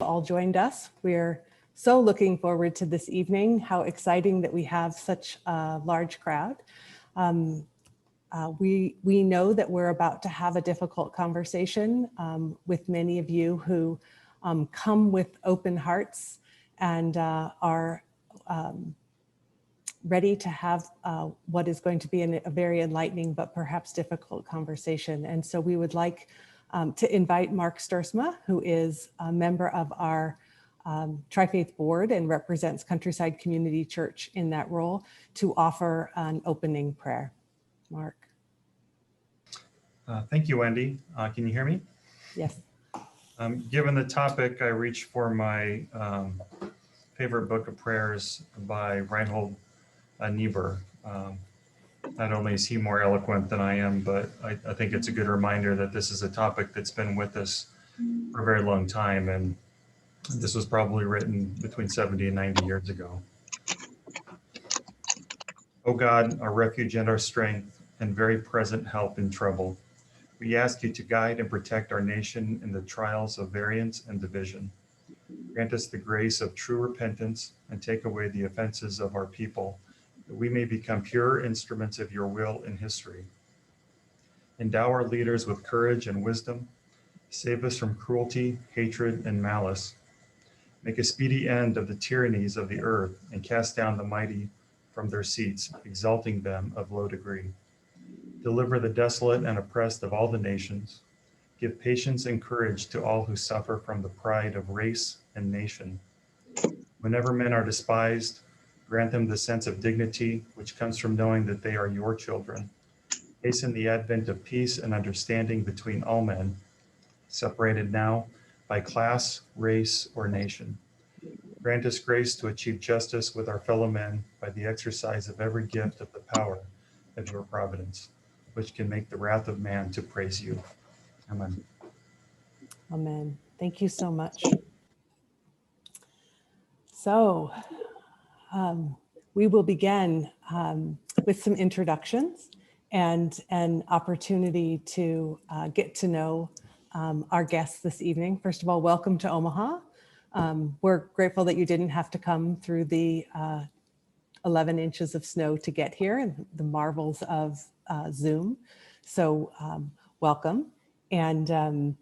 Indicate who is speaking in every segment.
Speaker 1: All joined us. We're so looking forward to this evening. How exciting that we have such a large crowd. We know that we're about to have a difficult conversation with many of you who come with open hearts and are ready to have what is going to be a very enlightening but perhaps difficult conversation. And so we would like to invite Mark Stursma, who is a member of our Tri-Faith Board and represents Countryside Community Church in that role, to offer an opening prayer. Mark.
Speaker 2: Thank you, Wendy. Can you hear me?
Speaker 1: Yes.
Speaker 2: Given the topic, I reached for my favorite book of prayers by Reinhold Niebuhr. Not only is he more eloquent than I am, but I think it's a good reminder that this is a topic that's been with us for a very long time. And this was probably written between 70 and 90 years ago. O God, our refuge and our strength, and very present help in trouble, we ask you to guide and protect our nation in the trials of variance and division. Grant us the grace of true repentance and take away the offenses of our people, that we may become pure instruments of your will in history. Endow our leaders with courage and wisdom. Save us from cruelty, hatred, and malice. Make a speedy end of the tyrannies of the earth and cast down the mighty from their seats, exalting them of low degree. Deliver the desolate and oppressed of all the nations. Give patience and courage to all who suffer from the pride of race and nation. Whenever men are despised, grant them the sense of dignity which comes from knowing that they are your children. Hasten the advent of peace and understanding between all men, separated now by class, race, or nation. Grant us grace to achieve justice with our fellow men by the exercise of every gift of the power of your providence, which can make the wrath of man to praise you. Amen.
Speaker 1: Amen. Thank you so much. So we will begin with some introductions and an opportunity to get to know our guests this evening. First of all, welcome to Omaha. We're grateful that you didn't have to come through the 11 inches of snow to get here and the marvels of Zoom. So welcome. And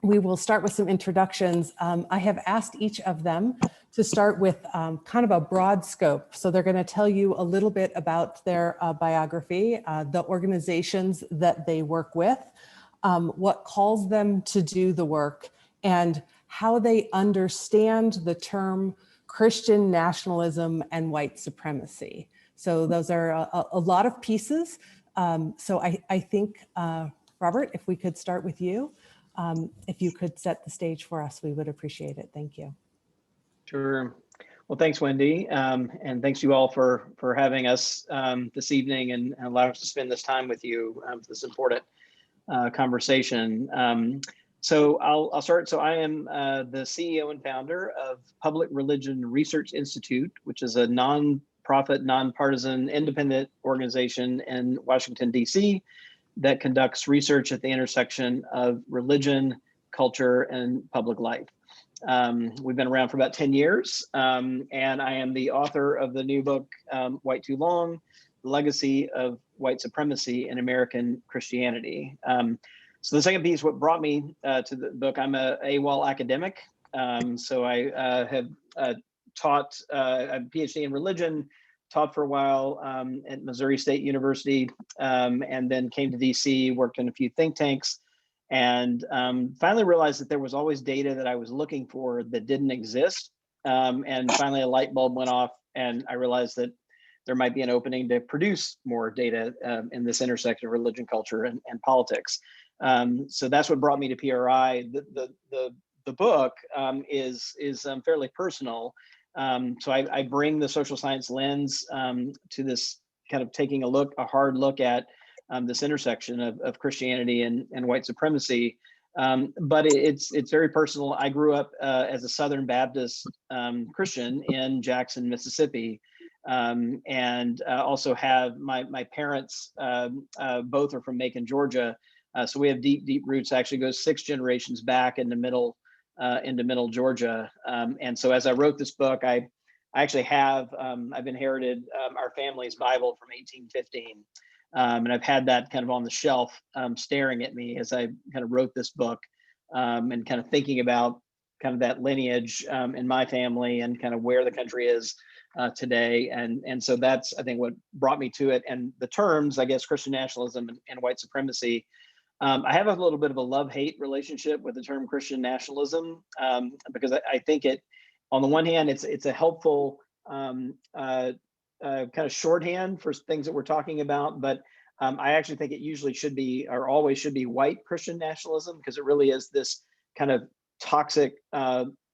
Speaker 1: we will start with some introductions. I have asked each of them to start with kind of a broad scope. So they're going to tell you a little bit about their biography, the organizations that they work with, what calls them to do the work, and how they understand the term Christian nationalism and white supremacy. So those are a lot of pieces. So I think, Robert, if we could start with you. If you could set the stage for us, we would appreciate it. Thank you.
Speaker 3: Sure. Well, thanks, Wendy. And thanks you all for having us this evening and allowing us to spend this time with you for this important conversation. So I'll start. So I am the CEO and founder of Public Religion Research Institute, which is a nonprofit, nonpartisan, independent organization in Washington, D.C. that conducts research at the intersection of religion, culture, and public life. We've been around for about 10 years, and I am the author of the new book, White Too Long, The Legacy of White Supremacy in American Christianity. So the second piece, what brought me to the book, I'm a AWOL academic. So I have taught a PhD in religion, taught for a while at Missouri State University, and then came to DC, worked in a few think tanks, and finally realized that there was always data that I was looking for that didn't exist. And finally a light bulb went off and I realized that there might be an opening to produce more data in this intersection of religion, culture, and politics. So that's what brought me to PRI. The book is fairly personal. So I bring the social science lens to this kind of taking a hard look at this intersection of Christianity and white supremacy. But it's very personal. I grew up as a Southern Baptist Christian in Jackson, Mississippi, and also have my parents, both are from Macon, Georgia. So we have deep roots, actually goes 6 generations back in the middle into Middle Georgia. And so as I wrote this book, I actually have, I've inherited our family's Bible from 1815. And I've had that kind of on the shelf staring at me as I kind of wrote this book, and kind of thinking about kind of that lineage in my family and kind of where the country is today. And so that's, I think, what brought me to it. And the terms, I guess, Christian nationalism and white supremacy, I have a little bit of a love-hate relationship with the term Christian nationalism, because I think it, on the one hand, it's a helpful kind of shorthand for things that we're talking about, but I actually think it usually should be, or always should be, white Christian nationalism, because it really is this kind of toxic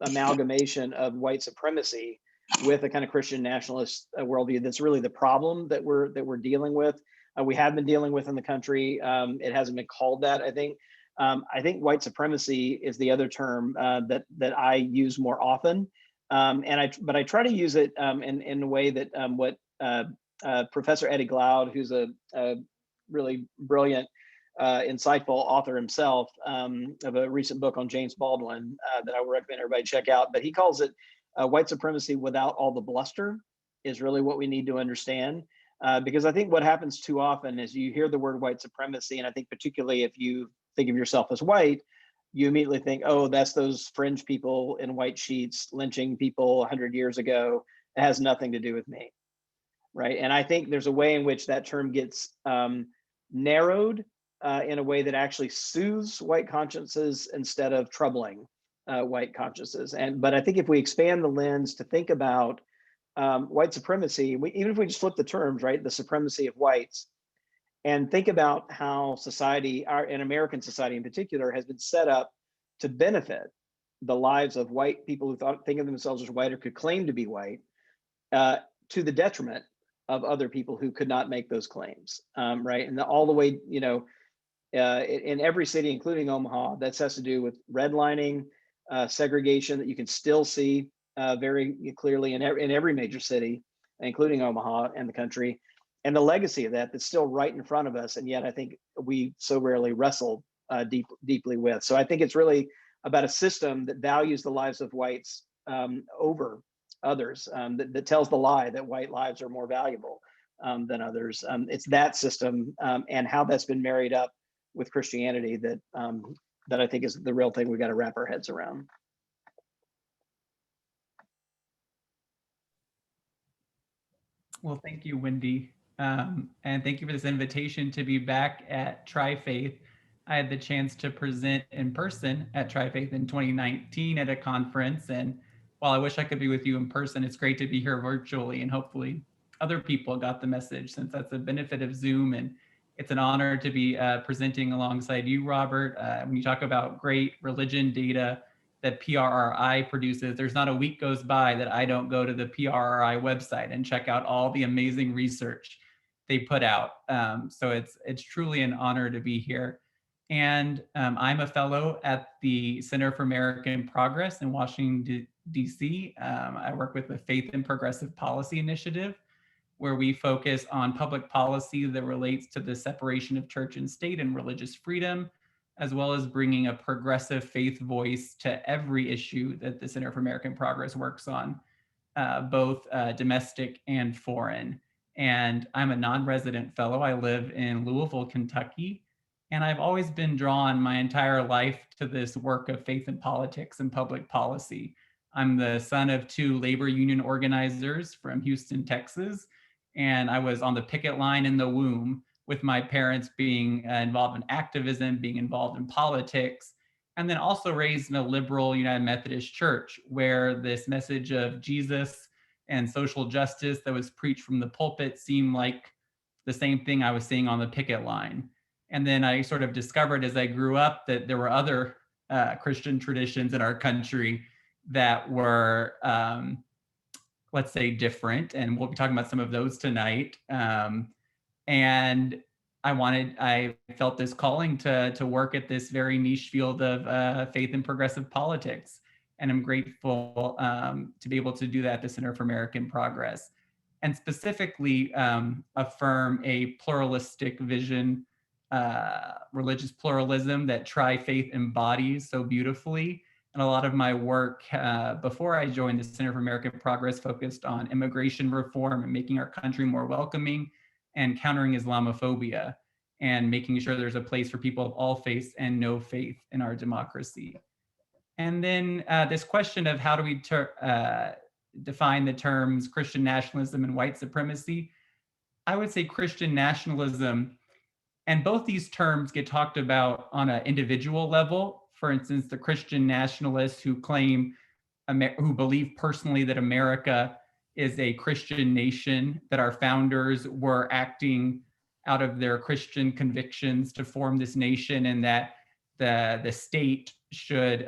Speaker 3: amalgamation of white supremacy with a kind of Christian nationalist worldview. That's really the problem that we're dealing with. We have been dealing with in the country. It hasn't been called that, I think. I think white supremacy is the other term that I use more often. But I try to use it in a way that what Professor Eddie Glaude, who's a really brilliant, insightful author himself, of a recent book on James Baldwin that I would recommend everybody check out. But he calls it white supremacy without all the bluster is really what we need to understand. Because I think what happens too often is you hear the word white supremacy, and I think particularly if you think of yourself as white, you immediately think, oh, that's those fringe people in white sheets lynching people 100 years ago. It has nothing to do with me, right? And I think there's a way in which that term gets narrowed in a way that actually soothes white consciences instead of troubling white consciences. But I think if we expand the lens to think about white supremacy, even if we just flip the terms, right, the supremacy of whites, and think about how society, and American society in particular, has been set up to benefit the lives of white people who think of themselves as white or could claim to be white, to the detriment of other people who could not make those claims, right? And all the way, in every city, including Omaha, that has to do with redlining, segregation that you can still see very clearly in every major city, including Omaha and the country, and the legacy of that's still right in front of us, and yet I think we so rarely wrestle deeply with. So I think it's really about a system that values the lives of whites over others, that tells the lie that white lives are more valuable than others. It's that system and how that's been married up with Christianity that I think is the real thing we got to wrap our heads around.
Speaker 4: Well, thank you, Wendy. And thank you for this invitation to be back at Tri-Faith. I had the chance to present in person at Tri-Faith in 2019 at a conference. And while I wish I could be with you in person, it's great to be here virtually, and hopefully other people got the message, since that's the benefit of Zoom. And it's an honor to be presenting alongside you, Robert. When you talk about great religion data that PRRI produces, there's not a week goes by that I don't go to the PRRI website and check out all the amazing research they put out. So it's truly an honor to be here. And I'm a fellow at the Center for American Progress in Washington, D.C. I work with the Faith and Progressive Policy Initiative, where we focus on public policy that relates to the separation of church and state and religious freedom, as well as bringing a progressive faith voice to every issue that the Center for American Progress works on, both domestic and foreign. And I'm a non-resident fellow. I live in Louisville, Kentucky, and I've always been drawn my entire life to this work of faith and politics and public policy. I'm the son of 2 labor union organizers from Houston, Texas, and I was on the picket line in the womb, with my parents being involved in activism, being involved in politics, and then also raised in a liberal United Methodist church, where this message of Jesus and social justice that was preached from the pulpit seemed like the same thing I was seeing on the picket line. And then I sort of discovered as I grew up that there were other Christian traditions in our country that were, let's say, different. And we'll be talking about some of those tonight. And I felt this calling to work at this very niche field of faith and progressive politics. And I'm grateful to be able to do that at the Center for American Progress, and specifically affirm a pluralistic vision, religious pluralism that Tri-Faith embodies so beautifully. And a lot of my work before I joined the Center for American Progress focused on immigration reform and making our country more welcoming and countering Islamophobia and making sure there's a place for people of all faiths and no faith in our democracy. And then this question of how do we define the terms Christian nationalism and white supremacy? I would say Christian nationalism, and both these terms get talked about on an individual level. For instance, the Christian nationalists who who believe personally that America is a Christian nation, that our founders were acting out of their Christian convictions to form this nation, and that the state should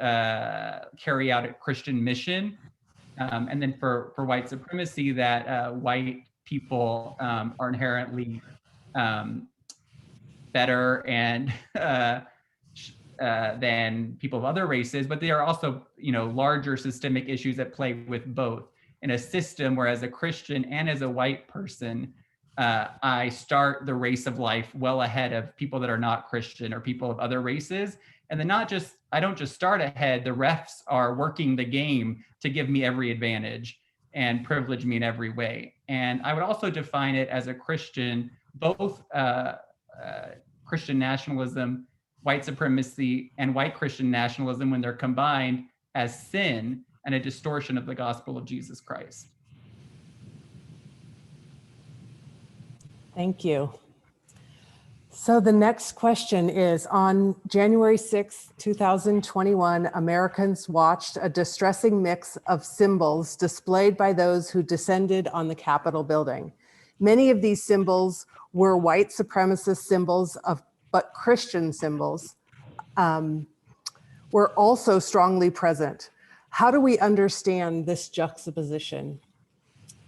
Speaker 4: carry out a Christian mission. And then for white supremacy, that white people are inherently better and than people of other races, but there are also, larger systemic issues at play with both. In a system where as a Christian and as a white person, I start the race of life well ahead of people that are not Christian or people of other races. And then I don't just start ahead, the refs are working the game to give me every advantage and privilege me in every way. And I would also define it as a Christian, both Christian nationalism, white supremacy, and white Christian nationalism, when they're combined, as sin and a distortion of the gospel of Jesus Christ.
Speaker 1: Thank you. So the next question is, on January 6, 2021, Americans watched a distressing mix of symbols displayed by those who descended on the Capitol building. Many of these symbols were white supremacist symbols, but Christian symbols were also strongly present. How do we understand this juxtaposition?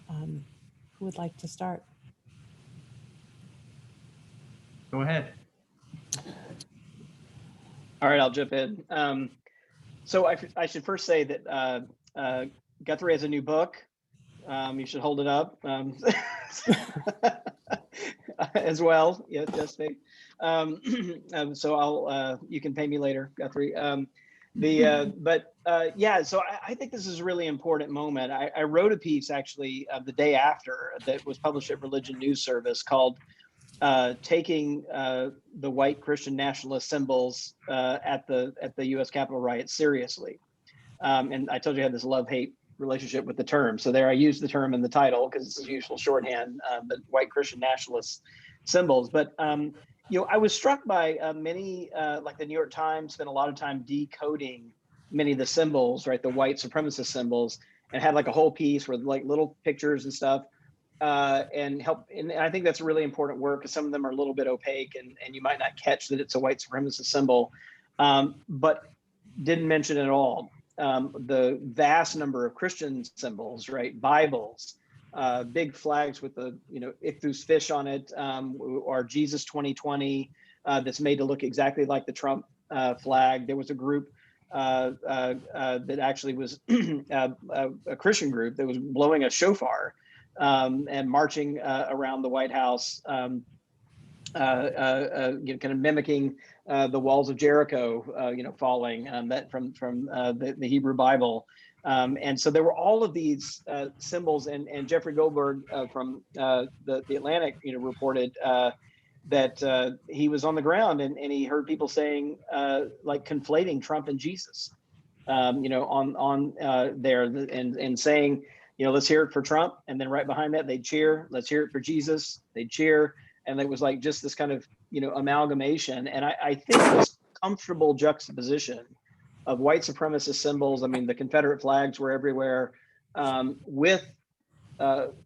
Speaker 1: Who would like to start?
Speaker 4: Go ahead.
Speaker 3: All right, I'll jump in. So I should first say that Guthrie has a new book. You should hold it up as well. Yeah, just me. So you can pay me later, Guthrie. So I think this is a really important moment. I wrote a piece actually the day after that was published at Religion News Service called taking the white Christian nationalist symbols at the U.S. Capitol riot seriously. And I told you I had this love-hate relationship with the term. So there I used the term in the title because it's a useful shorthand, but white Christian nationalist symbols. But I was struck by many, like the New York Times spent a lot of time decoding many of the symbols, right? The white supremacist symbols, and had like a whole piece with like little pictures and stuff. And I think that's a really important work because some of them are a little bit opaque and you might not catch that it's a white supremacist symbol, but didn't mention at all the vast number of Christian symbols, right? Bibles, big flags with the, ichthus fish on it, or Jesus 2020, that's made to look exactly like the Trump flag. There was a group that actually was a Christian group that was blowing a shofar and marching around the White House, kind of mimicking the walls of Jericho, falling, that from the Hebrew Bible. And so there were all of these symbols, and Jeffrey Goldberg from the Atlantic, reported that he was on the ground and he heard people saying, like conflating Trump and Jesus, on there and saying, let's hear it for Trump. And then right behind that, they'd cheer. Let's hear it for Jesus. They'd cheer. And it was like just this kind of, amalgamation. And I think this comfortable juxtaposition of white supremacist symbols, I mean, the Confederate flags were everywhere, with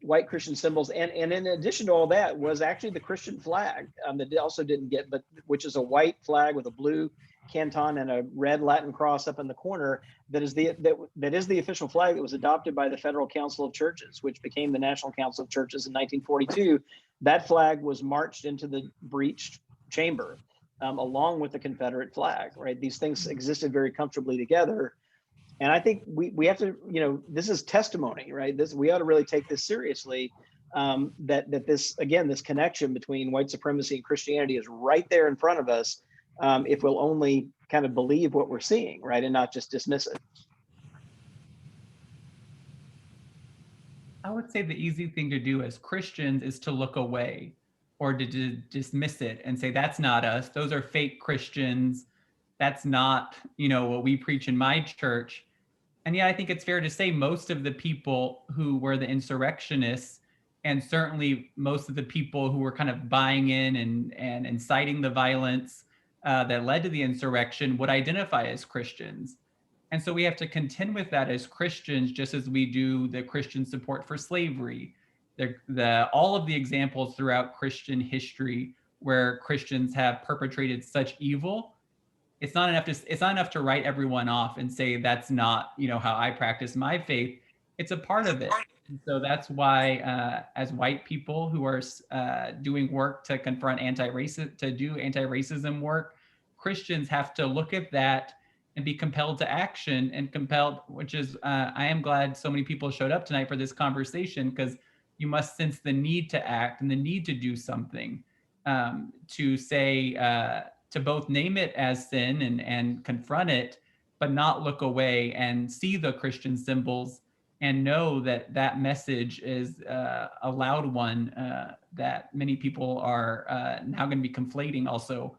Speaker 3: white Christian symbols. And in addition to all that was actually the Christian flag that also didn't get, but which is a white flag with a blue canton and a red Latin cross up in the corner. That is the official flag that was adopted by the Federal Council of Churches, which became the National Council of Churches in 1942. That flag was marched into the breached chamber along with the Confederate flag, right? These things existed very comfortably together. And I think we have to, this is testimony, right? We ought to really take this seriously, that this, again, this connection between white supremacy and Christianity is right there in front of us. if we'll only kind of believe what we're seeing, right, and not just dismiss it.
Speaker 4: I would say the easy thing to do as Christians is to look away or to dismiss it and say, that's not us. Those are fake Christians. That's not, what we preach in my church. And yeah, I think it's fair to say most of the people who were the insurrectionists, and certainly most of the people who were kind of buying in and inciting the violence that led to the insurrection would identify as Christians. And so we have to contend with that as Christians, just as we do the Christian support for slavery. All of the examples throughout Christian history where Christians have perpetrated such evil, it's not enough to write everyone off and say that's not how I practice my faith. It's a part of it. And so that's why as white people who are doing work to confront anti-racism work, Christians have to look at that and be compelled to action, which is I am glad so many people showed up tonight for this conversation, because you must sense the need to act and the need to do something, to say, to both name it as sin and confront it, but not look away and see the Christian symbols and know that that message is a loud one that many people are now going to be conflating also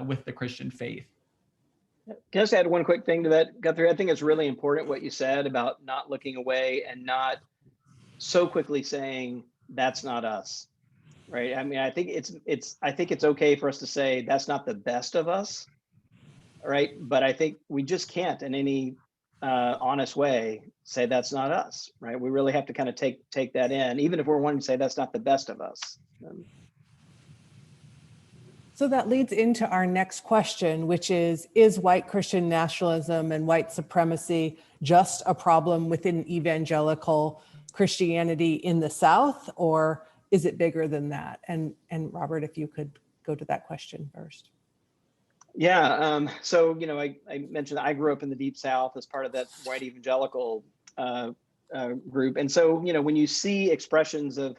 Speaker 4: with the Christian faith.
Speaker 3: Can I just add one quick thing to that, Guthrie? I think it's really important what you said about not looking away and not so quickly saying that's not us, right? I mean, I think it's okay for us to say that's not the best of us, right? But I think we just can't in any honest way say that's not us, right? We really have to kind of take that in, even if we're wanting to say that's not the best of us.
Speaker 1: So that leads into our next question, which is white Christian nationalism and white supremacy just a problem within evangelical Christianity in the South, or is it bigger than that? And Robert, if you could go to that question first.
Speaker 3: Yeah, so, I mentioned I grew up in the Deep South as part of that white evangelical group. And so, when you see expressions of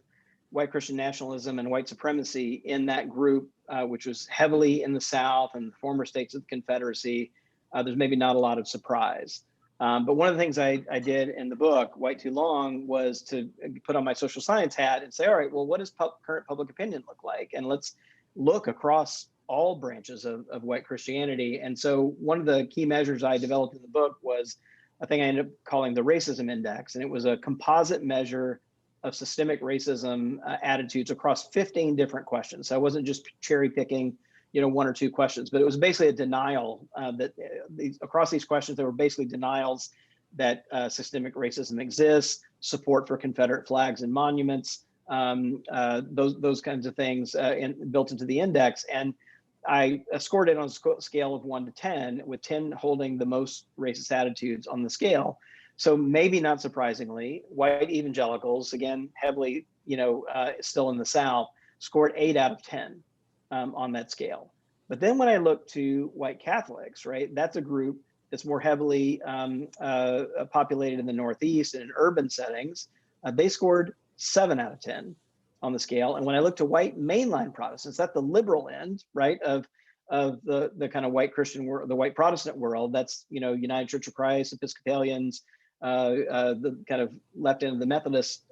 Speaker 3: white Christian nationalism and white supremacy in that group, which was heavily in the South and the former states of the Confederacy, there's maybe not a lot of surprise. But one of the things I did in the book, White Too Long, was to put on my social science hat and say, all right, well, what does current public opinion look like? And let's look across all branches of white Christianity. And so one of the key measures I developed in the book was a thing I ended up calling the racism index. And it was a composite measure of systemic racism attitudes across 15 different questions. So I wasn't just cherry picking, one or two questions, but it was basically a denial that across these questions, there were basically denials that systemic racism exists, support for Confederate flags and monuments, those kinds of things built into the index. And I scored it on a scale of 1 to 10, with 10 holding the most racist attitudes on the scale. So maybe not surprisingly, white evangelicals, again, heavily, still in the South, scored 8 out of 10 on that scale. But then when I look to white Catholics, right, that's a group that's more heavily populated in the Northeast and in urban settings. They scored 7 out of 10 on the scale. And when I look to white mainline Protestants, that's the liberal end, right, of the kind of white Christian world, the white Protestant world. That's, United Church of Christ, Episcopalians, the kind of left end of the Methodist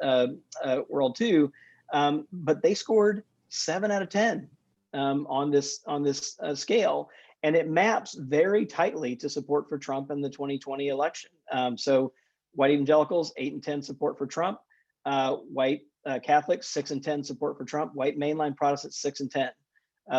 Speaker 3: world too. But they scored 7 out of 10 on this scale, and it maps very tightly to support for Trump in the 2020 election. So white evangelicals, 8 and 10 support for Trump. White Catholics, 6 and 10 support for Trump. White mainline Protestants, 6 and 10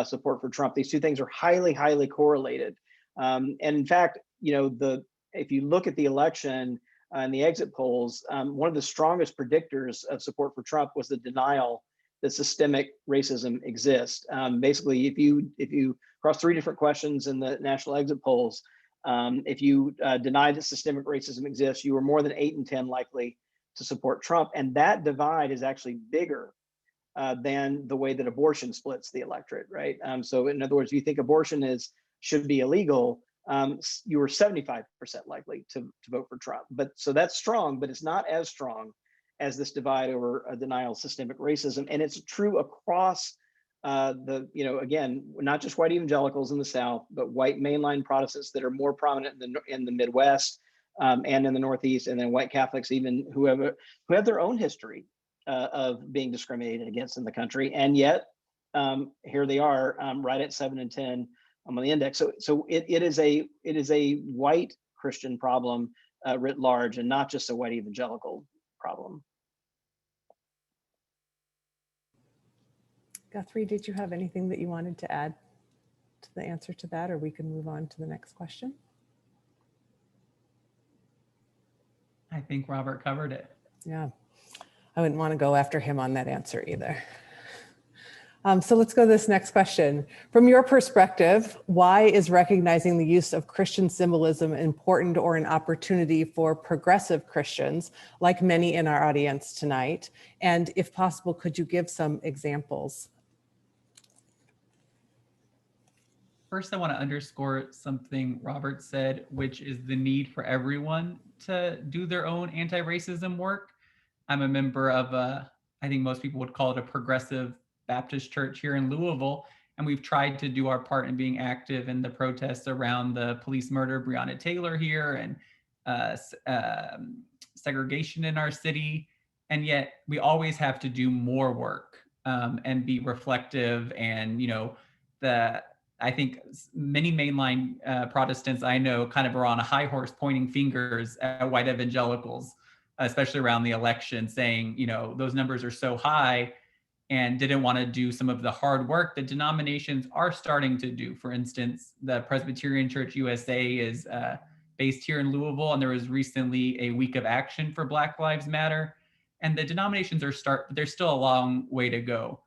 Speaker 3: support for Trump. These two things are highly, highly correlated. And in fact, if you look at the election and the exit polls, one of the strongest predictors of support for Trump was the denial that systemic racism exists. Basically, if you cross 3 different questions in the national exit polls, if you deny that systemic racism exists, you were more than 8 and 10 likely to support Trump. And that divide is actually bigger than the way that abortion splits the electorate, right? So in other words, if you think abortion should be illegal, you were 75% likely to vote for Trump. But so that's strong, but it's not as strong as this divide over a denial of systemic racism. And it's true across again, not just white evangelicals in the South, but white mainline Protestants that are more prominent in the Midwest and in the Northeast, and then white Catholics even who have their own history of being discriminated against in the country, and yet here they are right at 7 and 10 on the index. So it is a white Christian problem writ large, and not just a white evangelical problem.
Speaker 1: Guthrie, did you have anything that you wanted to add to the answer to that, or we can move on to the next question?
Speaker 4: I think Robert covered it.
Speaker 1: Yeah, I wouldn't want to go after him on that answer either. So let's go to this next question. From your perspective, why is recognizing the use of Christian symbolism important or an opportunity for progressive Christians, like many in our audience tonight? And if possible, could you give some examples?
Speaker 4: First, I want to underscore something Robert said, which is the need for everyone to do their own anti-racism work. I'm a member of I think most people would call it a progressive Baptist church here in Louisville, and we've tried to do our part in being active in the protests around the police murder of Breonna Taylor here and segregation in our city. And yet we always have to do more work and be reflective. And, I think many mainline Protestants I know kind of are on a high horse pointing fingers at white evangelicals, especially around the election, saying, those numbers are so high, and didn't want to do some of the hard work that denominations are starting to do. For instance, the Presbyterian Church USA is based here in Louisville, and there was recently a week of action for Black Lives Matter. And the denominations there's still a long way to go.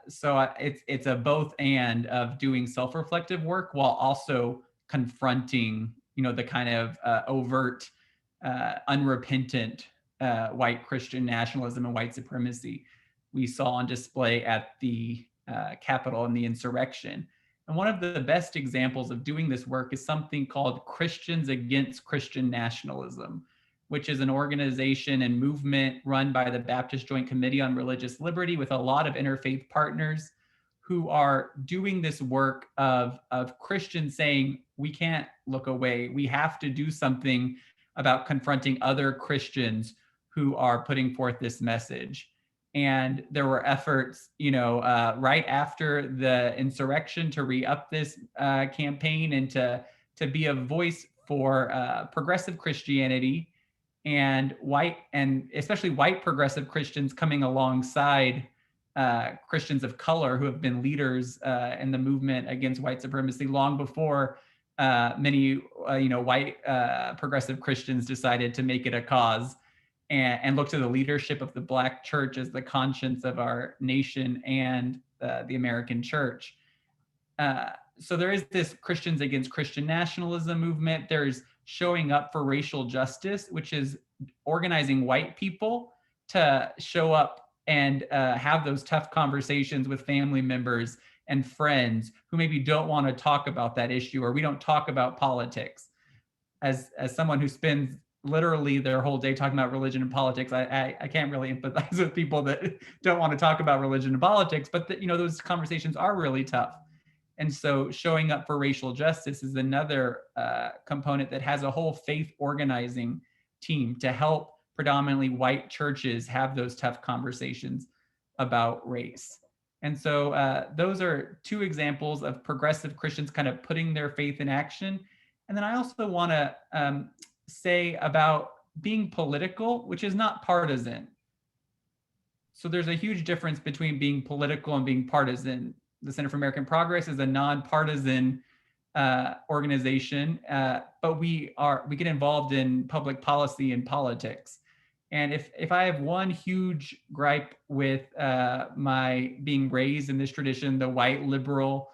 Speaker 4: So it's a both and of doing self-reflective work while also confronting, the kind of overt, unrepentant white Christian nationalism and white supremacy we saw on display at the Capitol and the insurrection. And one of the best examples of doing this work is something called Christians Against Christian Nationalism, which is an organization and movement run by the Baptist Joint Committee on Religious Liberty with a lot of interfaith partners who are doing this work of Christians saying, we can't look away. We have to do something about confronting other Christians who are putting forth this message. And there were efforts, right after the insurrection to re-up this campaign and to be a voice for progressive Christianity and especially white progressive Christians coming alongside Christians of color who have been leaders in the movement against white supremacy long before many, white progressive Christians decided to make it a cause. And look to the leadership of the Black church as the conscience of our nation and the American church. So there is this Christians Against Christian Nationalism movement. There's showing up for racial justice, which is organizing white people to show up and have those tough conversations with family members and friends who maybe don't want to talk about that issue, or we don't talk about politics. As someone who spends literally their whole day talking about religion and politics, I can't really empathize with people that don't want to talk about religion and politics, but those conversations are really tough. And so showing up for racial justice is another component that has a whole faith organizing team to help predominantly white churches have those tough conversations about race. And so those are two examples of progressive Christians kind of putting their faith in action. And then I also want to say about being political, which is not partisan. So there's a huge difference between being political and being partisan. The Center for American Progress is a nonpartisan organization, but we get involved in public policy and politics. And if I have one huge gripe with my being raised in this tradition, the white liberal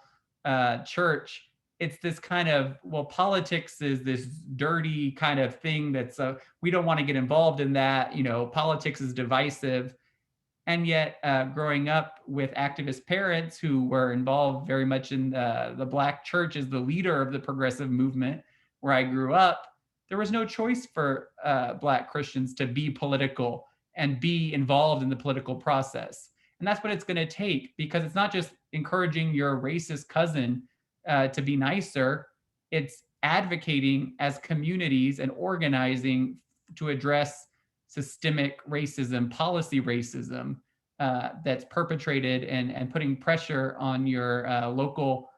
Speaker 4: church, it's this kind of, well, politics is this dirty kind of thing that's we don't want to get involved in that. Politics is divisive. And yet growing up with activist parents who were involved very much in the Black church as the leader of the progressive movement where I grew up, there was no choice for Black Christians to be political and be involved in the political process. And that's what it's going to take, because it's not just encouraging your racist cousin to be nicer. It's advocating as communities and organizing to address systemic racism, policy racism that's perpetrated, and putting pressure on your local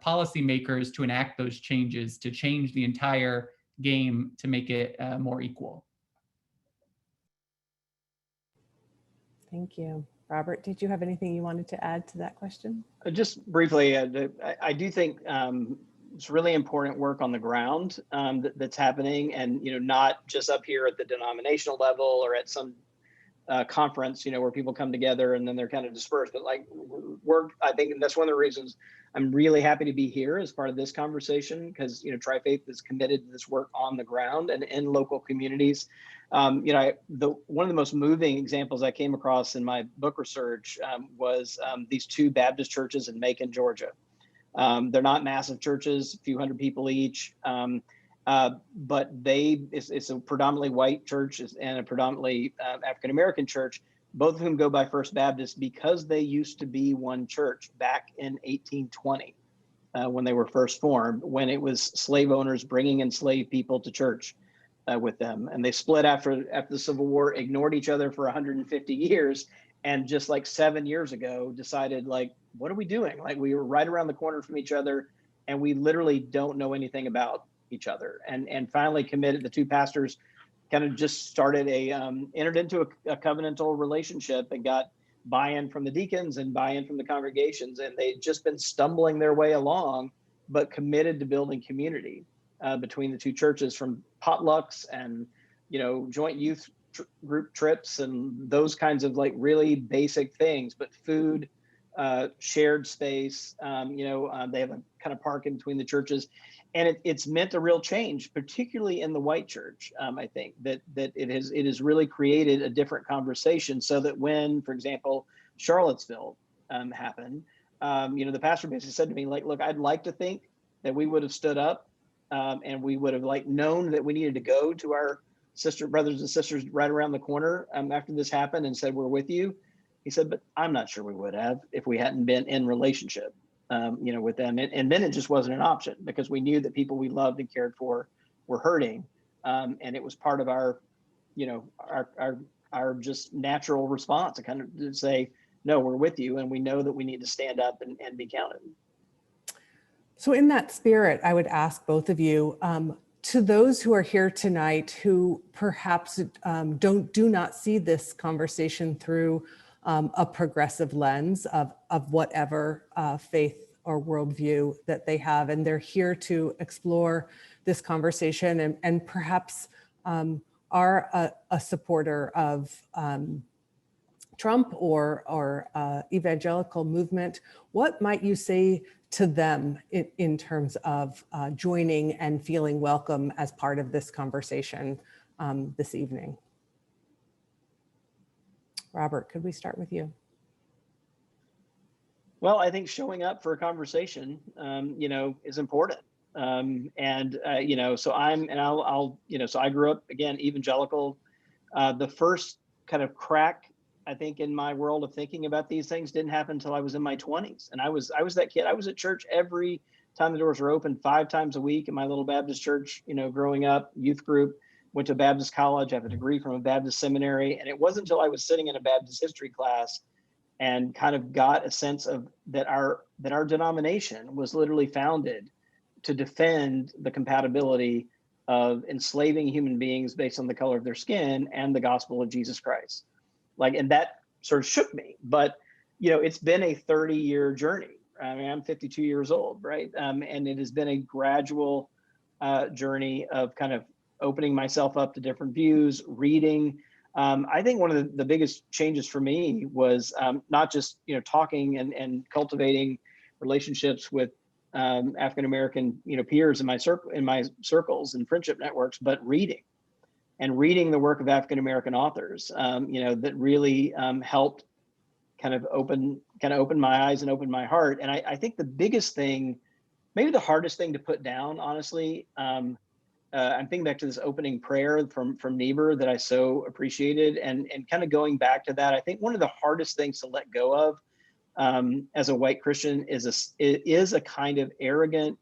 Speaker 4: policymakers to enact those changes, to change the entire game to make it more equal.
Speaker 1: Thank you. Robert, did you have anything you wanted to add to that question?
Speaker 3: Just briefly, I do think it's really important work on the ground that's happening, and not just up here at the denominational level or at some conference, where people come together and then they're kind of dispersed. But like work, I think, and that's one of the reasons I'm really happy to be here as part of this conversation, because Tri-Faith is committed to this work on the ground and in local communities. One of the most moving examples I came across in my book research was these two Baptist churches in Macon, Georgia. They're not massive churches, a few hundred people each, but it's a predominantly white church and a predominantly African-American church, both of whom go by First Baptist because they used to be one church back in 1820 when they were first formed, when it was slave owners bringing enslaved people to church with them. And they split after the Civil War, ignored each other for 150 years. And just like 7 years ago, decided like, what are we doing? Like, we were right around the corner from each other and we literally don't know anything about each other. And finally committed, the two pastors kind of just started entered into a covenantal relationship and got buy-in from the deacons and buy-in from the congregations. And they'd just been stumbling their way along, but committed to building community between the two churches, from potlucks and, joint youth group trips and those kinds of like really basic things, but food, shared space, they have a kind of park in between the churches. And it's meant a real change, particularly in the white church. I think that it has really created a different conversation, so that when, for example, Charlottesville happened, the pastor basically said to me, like, look, I'd like to think that we would have stood up and we would have like known that we needed to go to our brothers and sisters right around the corner after this happened and said, we're with you. He said, but I'm not sure we would have if we hadn't been in relationship with them. And then it just wasn't an option, because we knew that people we loved and cared for were hurting. And it was part of our just natural response to kind of say, no, we're with you. And we know that we need to stand up and be counted.
Speaker 1: So in that spirit, I would ask both of you, to those who are here tonight who perhaps do not see this conversation through a progressive lens of whatever faith or worldview that they have, and they're here to explore this conversation and perhaps are a supporter of Trump or evangelical movement, what might you say to them in terms of joining and feeling welcome as part of this conversation this evening? Robert, could we start with you?
Speaker 3: Well, I think showing up for a conversation, is important. So I grew up, again, evangelical. The first kind of crack, I think, in my world of thinking about these things didn't happen until I was in my 20s. And I was that kid. I was at church every time the doors were open, 5 times a week in my little Baptist church, growing up, youth group, went to Baptist college, I have a degree from a Baptist seminary. And it wasn't until I was sitting in a Baptist history class and kind of got a sense of that our denomination was literally founded to defend the compatibility of enslaving human beings based on the color of their skin and the gospel of Jesus Christ. And that sort of shook me, but it's been a 30-year journey. I mean, I'm 52 years old, right? And it has been a gradual journey of kind of opening myself up to different views, reading. I think one of the biggest changes for me was not just talking and cultivating relationships with African-American peers in my circles and friendship networks, but reading the work of African-American authors, that really helped kind of open my eyes and open my heart. And I think the biggest thing, maybe the hardest thing to put down, honestly, I'm thinking back to this opening prayer from Niebuhr that I so appreciated, and kind of going back to that. I think one of the hardest things to let go of as a white Christian is a kind of arrogant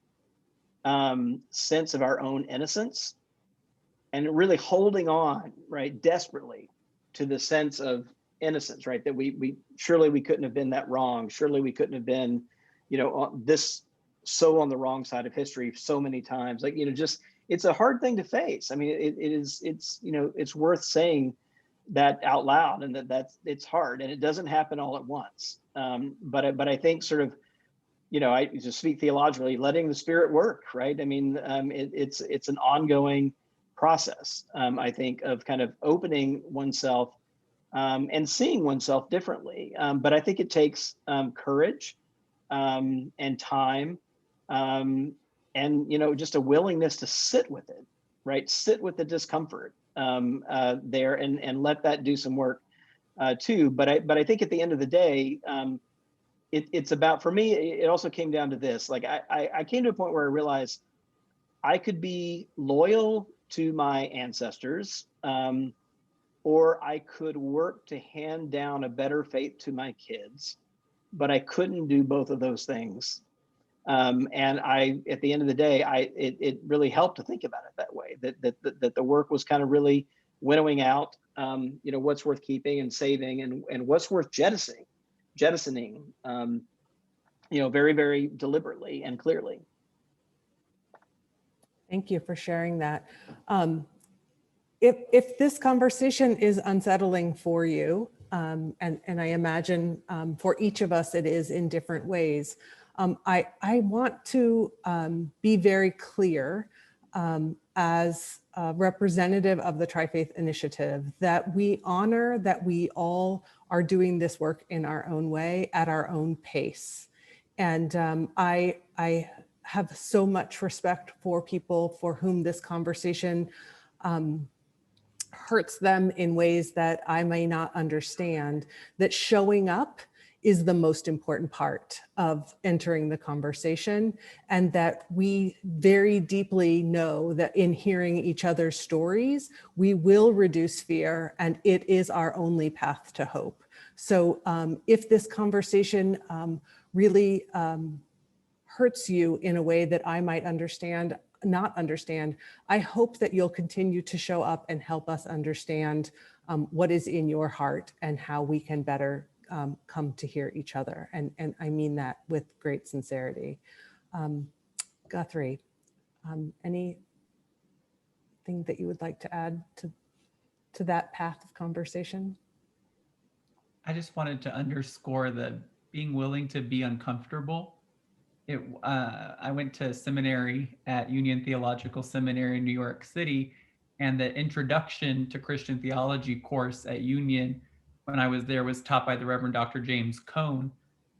Speaker 3: sense of our own innocence, and really holding on, right, desperately to the sense of innocence, right, that we surely we couldn't have been that wrong, surely we couldn't have been, this so on the wrong side of history so many times, like, just, it's a hard thing to face. I mean, it's worth saying that out loud, and it's hard, and it doesn't happen all at once. But I think sort of, I just speak theologically, letting the Spirit work, right? I mean, it's an ongoing process, I think, of kind of opening oneself and seeing oneself differently. But I think it takes courage and time, and just a willingness to sit with it, right? Sit with the discomfort there, and let that do some work too. But I think at the end of the day, it's about, for me, it also came down to this. Like I came to a point where I realized I could be loyal to my ancestors, or I could work to hand down a better faith to my kids, but I couldn't do both of those things. And at the end of the day, it really helped to think about it that way, that the work was kind of really winnowing out, what's worth keeping and saving, and what's worth jettisoning, very, very deliberately and clearly.
Speaker 1: Thank you for sharing that. If this conversation is unsettling for you, and I imagine for each of us it is in different ways, I want to be very clear as a representative of the Tri-Faith Initiative that we honor that we all are doing this work in our own way, at our own pace. And I have so much respect for people for whom this conversation hurts them in ways that I may not understand, that showing up is the most important part of entering the conversation, and that we very deeply know that in hearing each other's stories, we will reduce fear, and it is our only path to hope. So if this conversation really hurts you in a way that I might not understand, I hope that you'll continue to show up and help us understand what is in your heart and how we can better come to hear each other. And I mean that with great sincerity. Guthrie, anything that you would like to add to that path of conversation?
Speaker 4: I just wanted to underscore the being willing to be uncomfortable. I went to seminary at Union Theological Seminary in New York City, and the introduction to Christian theology course at Union when I was there was taught by the Reverend Dr. James Cone,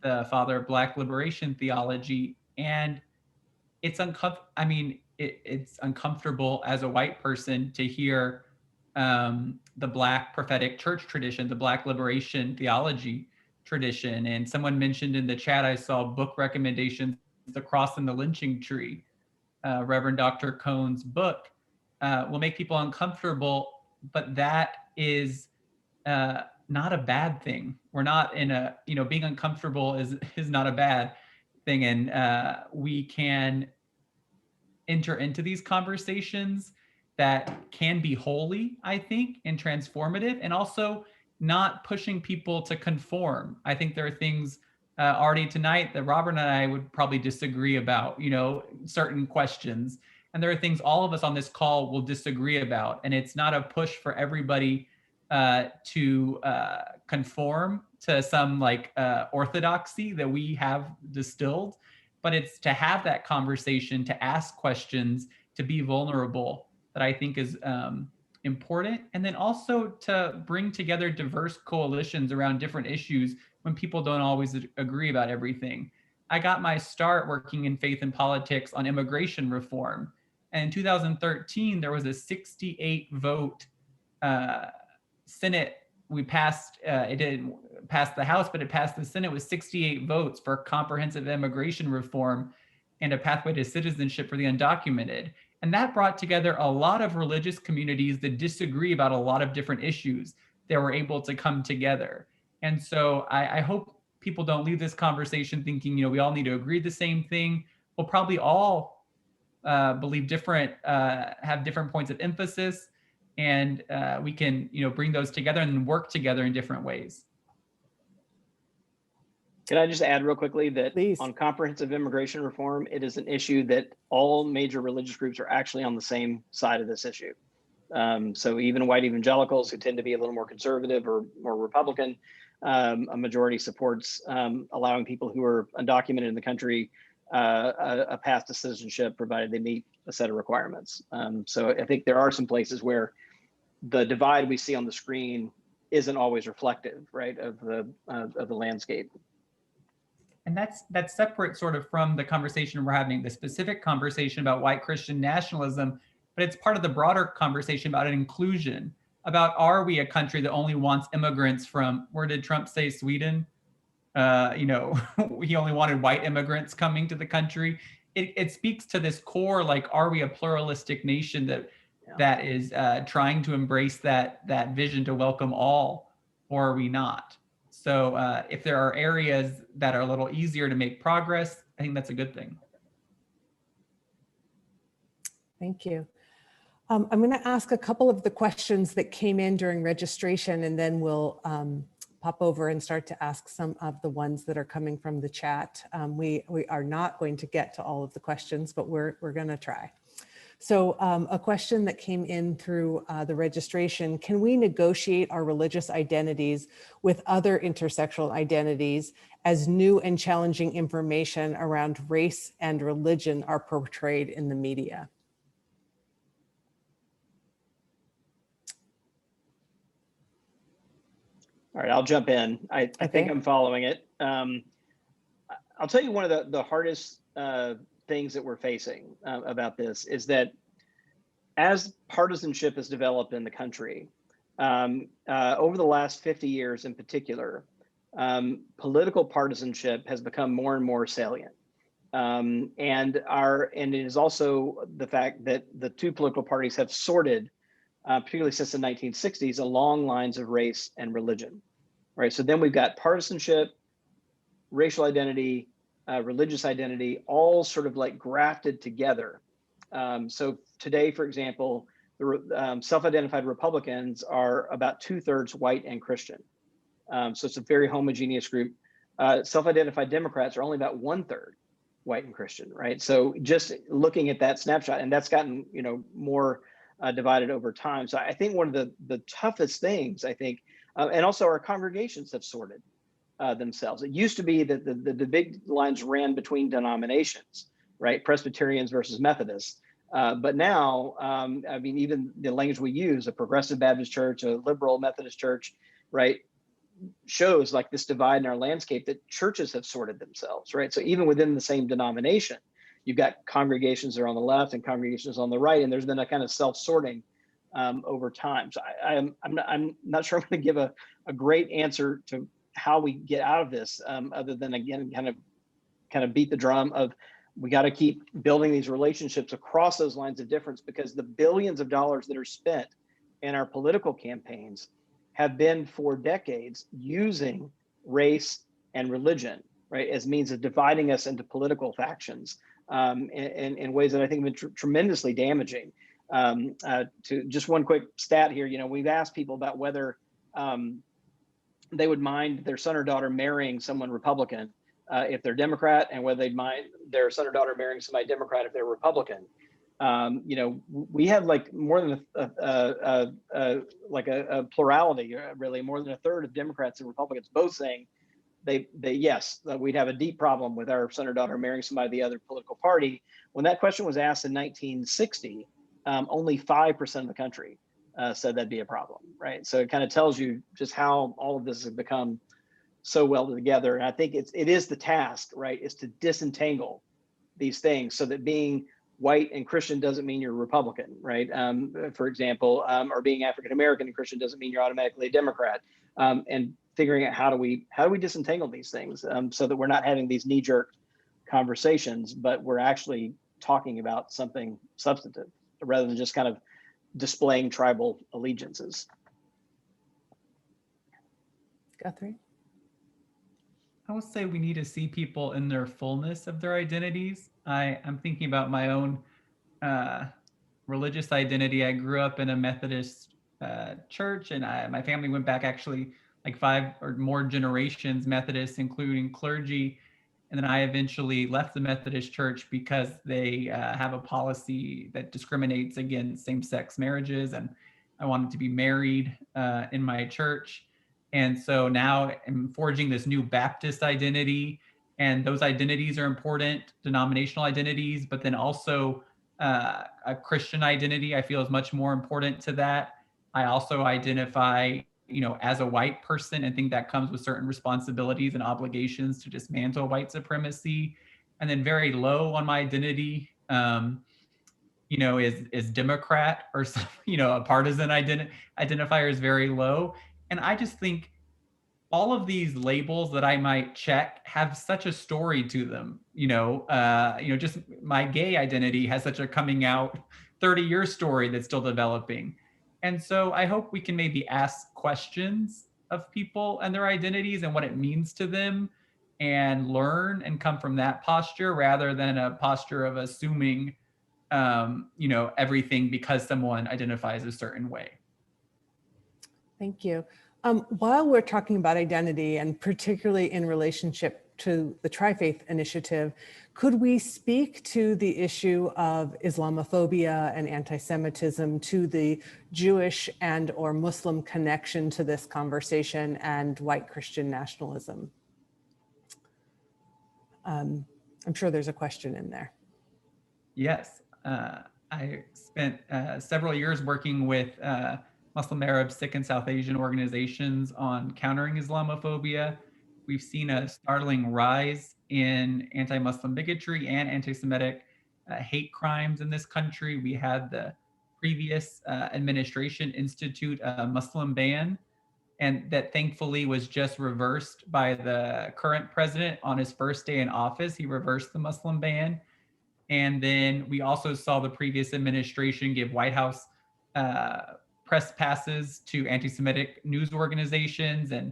Speaker 4: the father of Black liberation theology. And it's it's uncomfortable as a white person to hear the Black prophetic church tradition, the Black liberation theology tradition. And someone mentioned in the chat, I saw book recommendations, The Cross and the Lynching Tree, Reverend Dr. Cone's book, will make people uncomfortable, but that is not a bad thing. We're not in being uncomfortable is not a bad thing. And we can enter into these conversations that can be holy, I think, and transformative, and also not pushing people to conform. I think there are things already tonight that Robert and I would probably disagree about, certain questions. And there are things all of us on this call will disagree about. And it's not a push for everybody to conform to some orthodoxy that we have distilled, but it's to have that conversation, to ask questions, to be vulnerable, that I think is important. And then also to bring together diverse coalitions around different issues when people don't always agree about everything. I got my start working in faith and politics on immigration reform. And in 2013, there was a 68 vote Senate. We passed, it didn't pass the House, but it passed the Senate with 68 votes for comprehensive immigration reform and a pathway to citizenship for the undocumented. And that brought together a lot of religious communities that disagree about a lot of different issues that were able to come together. And so I hope people don't leave this conversation thinking, we all need to agree the same thing. We'll probably all believe different, have different points of emphasis, and we can, bring those together and work together in different ways.
Speaker 3: Can I just add real quickly that
Speaker 1: Please.
Speaker 3: on comprehensive immigration reform, it is an issue that all major religious groups are actually on the same side of this issue. So even white evangelicals, who tend to be a little more conservative or more Republican, a majority supports allowing people who are undocumented in the country a path to citizenship, provided they meet a set of requirements. So I think there are some places where the divide we see on the screen isn't always reflective, right, of the landscape.
Speaker 4: And that's separate sort of from the conversation we're having, the specific conversation about white Christian nationalism, but it's part of the broader conversation about inclusion, about, are we a country that only wants immigrants from, where did Trump say, Sweden? He only wanted white immigrants coming to the country. It speaks to this core, like, are we a pluralistic nation that is trying to embrace that vision to welcome all, or are we not? So if there are areas that are a little easier to make progress, I think that's a good thing.
Speaker 1: Thank you. I'm going to ask a couple of the questions that came in during registration, and then we'll pop over and start to ask some of the ones that are coming from the chat. We are not going to get to all of the questions, but we're going to try. So a question that came in through the registration: can we negotiate our religious identities with other intersectional identities as new and challenging information around race and religion are portrayed in the media?
Speaker 3: All right, I'll jump in. I think I'm following it. I'll tell you one of the hardest things that we're facing about this is that as partisanship has developed in the country, over the last 50 years in particular, political partisanship has become more and more salient. And it is also the fact that the two political parties have sorted, particularly since the 1960s, along lines of race and religion, right? So then we've got partisanship, racial identity, religious identity, all sort of like grafted together. So today, for example, the self-identified Republicans are about 2/3 white and Christian. So it's a very homogeneous group. Self-identified Democrats are only about 1/3 white and Christian, right? So just looking at that snapshot, and that's gotten more divided over time. So I think one of the toughest things, I think, and also our congregations have sorted themselves. It used to be that the big lines ran between denominations, right? Presbyterians versus Methodists. But now, I mean, even the language we use, a progressive Baptist church, a liberal Methodist church, right, shows like this divide in our landscape that churches have sorted themselves, right? So even within the same denomination, you've got congregations that are on the left and congregations on the right, and there's been a kind of self-sorting over time. So I'm not sure I'm going to give a great answer to how we get out of this, other than, again, kind of beat the drum of, we got to keep building these relationships across those lines of difference, because the billions of dollars that are spent in our political campaigns have been for decades using race and religion, right, as means of dividing us into political factions in ways that I think have been tremendously damaging. To just one quick stat here, we've asked people about whether they would mind their son or daughter marrying someone Republican if they're Democrat, and whether they'd mind their son or daughter marrying somebody Democrat if they're Republican. We have like more than a plurality, really more than 1/3 of Democrats and Republicans both saying yes, we'd have a deep problem with our son or daughter marrying somebody of the other political party. When that question was asked in 1960, only 5% of the country said that'd be a problem, right? So it kind of tells you just how all of this has become so well together. And I think it is the task, right, is to disentangle these things so that being white and Christian doesn't mean you're a Republican, right? For example, or being African American and Christian doesn't mean you're automatically a Democrat. And figuring out how do we disentangle these things so that we're not having these knee-jerk conversations, but we're actually talking about something substantive rather than just kind of displaying tribal allegiances.
Speaker 1: Guthrie?
Speaker 4: I would say we need to see people in their fullness of their identities. I'm thinking about my own religious identity. I grew up in a Methodist church, and my family went back actually like 5 or more generations Methodist, including clergy. And then I eventually left the Methodist church because they have a policy that discriminates against same-sex marriages, and I wanted to be married in my church. And so now I'm forging this new Baptist identity, and those identities are important, denominational identities, but then also a Christian identity I feel is much more important to that. I also identify, as a white person, and think that comes with certain responsibilities and obligations to dismantle white supremacy. And then very low on my identity, is Democrat, or a partisan identifier is very low. And I just think all of these labels that I might check have such a story to them. Just my gay identity has such a coming out 30-year story that's still developing. And so I hope we can maybe ask questions of people and their identities and what it means to them, and learn and come from that posture rather than a posture of assuming, everything because someone identifies a certain way.
Speaker 1: Thank you. While we're talking about identity, and particularly in relationship to the Tri-Faith Initiative, could we speak to the issue of Islamophobia and anti-Semitism, to the Jewish and or Muslim connection to this conversation, and white Christian nationalism? I'm sure there's a question in there.
Speaker 4: Yes, I spent several years working with Muslim, Arab, Sikh, and South Asian organizations on countering Islamophobia. We've seen a startling rise in anti-Muslim bigotry and anti-Semitic hate crimes in this country. We had the previous administration institute a Muslim ban, and that thankfully was just reversed by the current president on his first day in office. He reversed the Muslim ban. And then we also saw the previous administration give White House press passes to anti-Semitic news organizations. And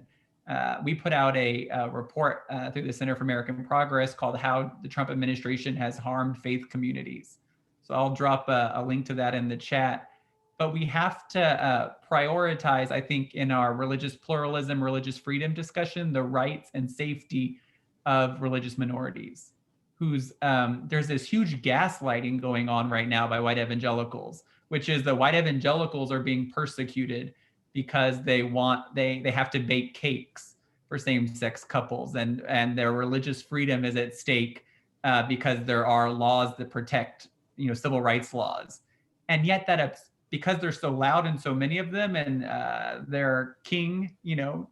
Speaker 4: we put out a report through the Center for American Progress called How the Trump Administration Has Harmed Faith Communities. So I'll drop a link to that in the chat. But we have to prioritize, I think, in our religious pluralism, religious freedom discussion, the rights and safety of religious minorities, whose there's this huge gaslighting going on right now by white evangelicals, which is the white evangelicals are being persecuted because they have to bake cakes for same-sex couples, and their religious freedom is at stake because there are laws that protect, civil rights laws. And yet because they're so loud and so many of them, and their king,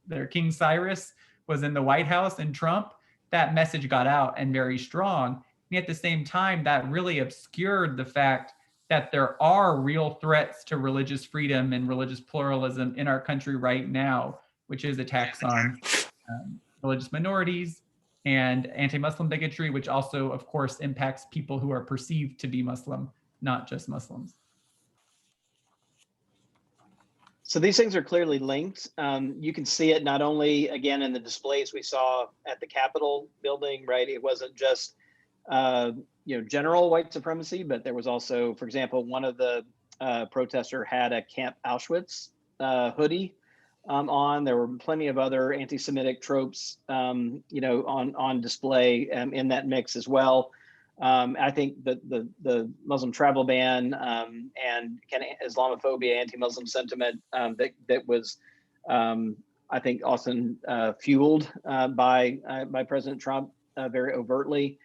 Speaker 4: their King Cyrus was in the White House and Trump, that message got out and very strong. And at the same time, that really obscured the fact that there are real threats to religious freedom and religious pluralism in our country right now, which is attacks on religious minorities and anti-Muslim bigotry, which also, of course, impacts people who are perceived to be Muslim, not just Muslims.
Speaker 3: So these things are clearly linked. You can see it not only, again, in the displays we saw at the Capitol building, right? It wasn't just, general white supremacy, but there was also, for example, one of the protester had a Camp Auschwitz hoodie on. There were plenty of other anti-Semitic tropes, on display in that mix as well. I think that the Muslim travel ban and kind of Islamophobia, anti-Muslim sentiment that was, I think, often fueled by President Trump very overtly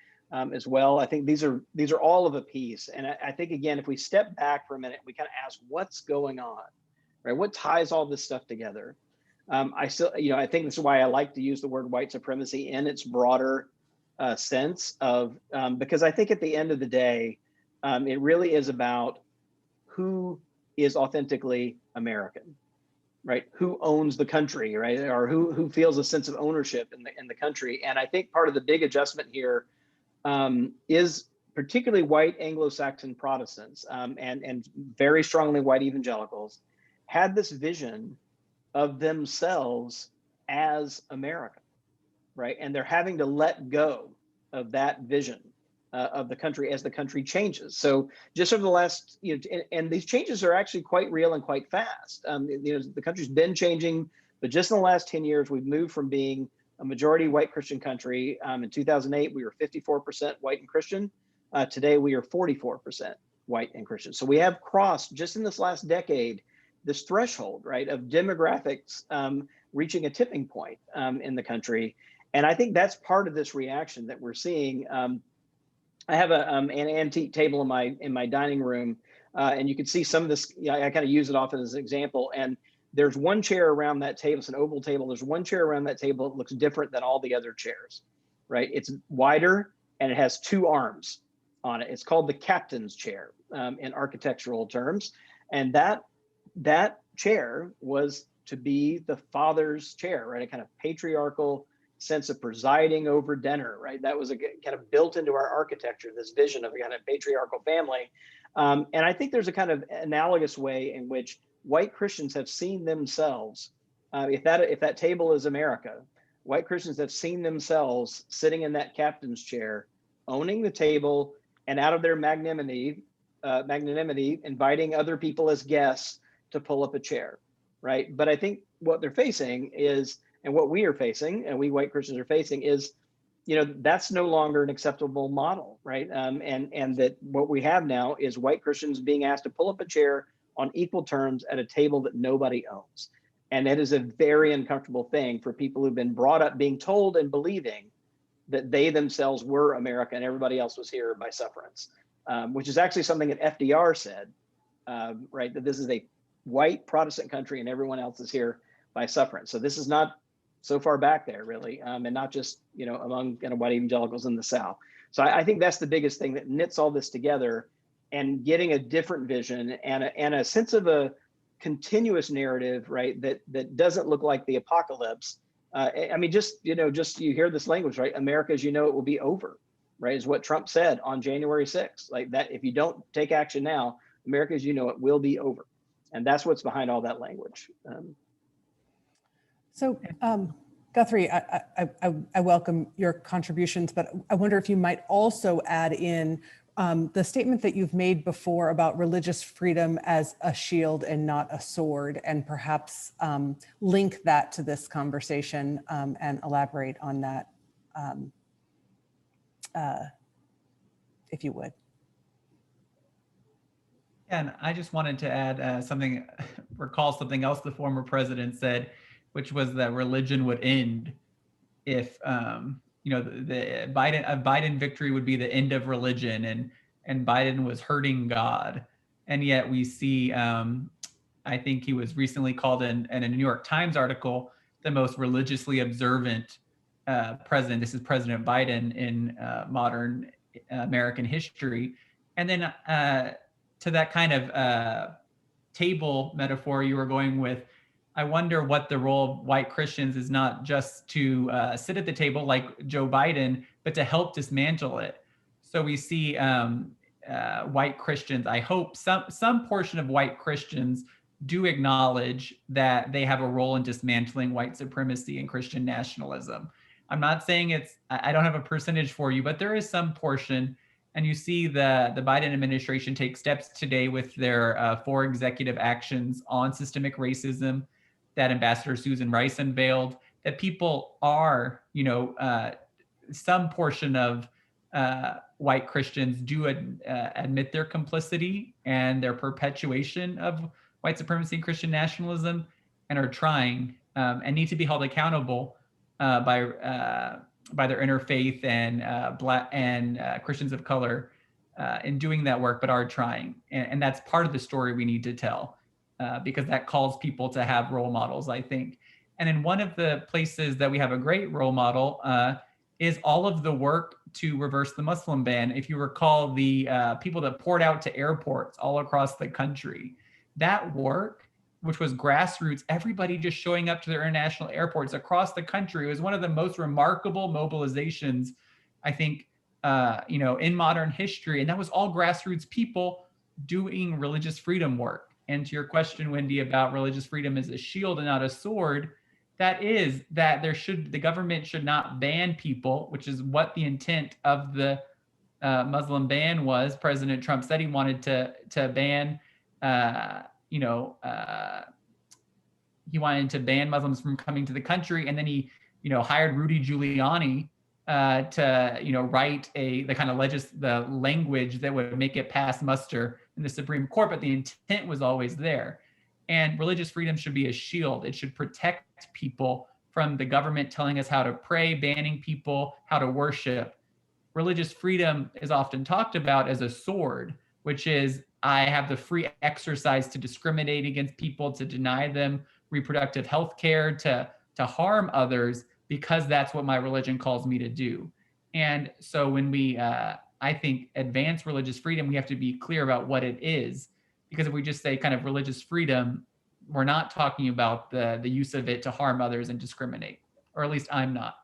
Speaker 3: as well. I think these are all of a piece. And I think, again, if we step back for a minute, we kind of ask what's going on, right? What ties all this stuff together? I think this is why I like to use the word white supremacy in its broader sense of, because I think at the end of the day, it really is about who is authentically American, right? Who owns the country, right? Or who feels a sense of ownership in the country. And I think part of the big adjustment here is particularly white Anglo-Saxon Protestants and very strongly white evangelicals, had this vision of themselves as America, right? And they're having to let go of that vision of the country as the country changes. So just over the last, and these changes are actually quite real and quite fast. The country's been changing, but just in the last 10 years, we've moved from being a majority white Christian country. In 2008, we were 54% white and Christian. Today, we are 44% white and Christian. So we have crossed, just in this last decade, this threshold, right, of demographics reaching a tipping point in the country. And I think that's part of this reaction that we're seeing. I have an antique table in my dining room, and you can see some of this. I kind of use it often as an example. And there's one chair around that table. It's an oval table. There's one chair around that table that looks different than all the other chairs, right? It's wider and it has two arms on it. It's called the captain's chair in architectural terms. And that chair was to be the father's chair, right? A kind of patriarchal sense of presiding over dinner, right? That was a kind of built into our architecture, this vision of a kind of patriarchal family. And I think there's a kind of analogous way in which white Christians have seen themselves, if that table is America, white Christians have seen themselves sitting in that captain's chair, owning the table, and out of their magnanimity, inviting other people as guests to pull up a chair, right? But I think what they're facing is, and what we are facing, and we white Christians are facing, is, that's no longer an acceptable model, right? And that what we have now is white Christians being asked to pull up a chair on equal terms at a table that nobody owns. And that is a very uncomfortable thing for people who've been brought up being told and believing that they themselves were America and everybody else was here by sufferance, which is actually something that FDR said, right? That this is a white Protestant country and everyone else is here by sufferance. So this is not so far back there, really, and not just, among white evangelicals in the South. So I think that's the biggest thing that knits all this together, and getting a different vision and a sense of a continuous narrative, right? That doesn't look like the apocalypse. Just you hear this language, right? America, as you know, it will be over, right? Is what Trump said on January 6th. Like that, if you don't take action now, America, as you know, it will be over. And that's what's behind all that language.
Speaker 1: So Guthrie, I welcome your contributions, but I wonder if you might also add in the statement that you've made before about religious freedom as a shield and not a sword, and perhaps link that to this conversation and elaborate on that, if you would.
Speaker 4: And I just wanted to add recall something else the former president said, which was that religion would end if, the Biden victory would be the end of religion, and Biden was hurting God. And yet we see, I think he was recently called in a New York Times article, the most religiously observant president. This is President Biden in modern American history. And then to that kind of table metaphor you were going with, I wonder what the role of white Christians is, not just to sit at the table like Joe Biden, but to help dismantle it. So we see white Christians, I hope some portion of white Christians do acknowledge that they have a role in dismantling white supremacy and Christian nationalism. I'm not saying I don't have a percentage for you, but there is some portion. And you see the Biden administration take steps today with their 4 executive actions on systemic racism that Ambassador Susan Rice unveiled, that people are, some portion of white Christians do admit their complicity and their perpetuation of white supremacy and Christian nationalism, and are trying and need to be held accountable by their interfaith and Black and Christians of color in doing that work, but are trying. And that's part of the story we need to tell, because that calls people to have role models, I think. And in one of the places that we have a great role model is all of the work to reverse the Muslim ban. If you recall, the people that poured out to airports all across the country, that work, which was grassroots, everybody just showing up to their international airports across the country, was one of the most remarkable mobilizations, I think, in modern history. And that was all grassroots people doing religious freedom work. And to your question, Wendy, about religious freedom as a shield and not a sword, that is that the government should not ban people, which is what the intent of the Muslim ban was. President Trump said he wanted to ban, he wanted to ban Muslims from coming to the country, and then he, hired Rudy Giuliani to, write the kind of the language that would make it pass muster in the Supreme Court. But the intent was always there. And religious freedom should be a shield. It should protect people from the government telling us how to pray, banning people how to worship. Religious freedom is often talked about as a sword, which is I have the free exercise to discriminate against people, to deny them reproductive health care, to harm others, because that's what my religion calls me to do. And so when we, I think, advance religious freedom, we have to be clear about what it is. Because if we just say kind of religious freedom, we're not talking about the use of it to harm others and discriminate, or at least I'm not.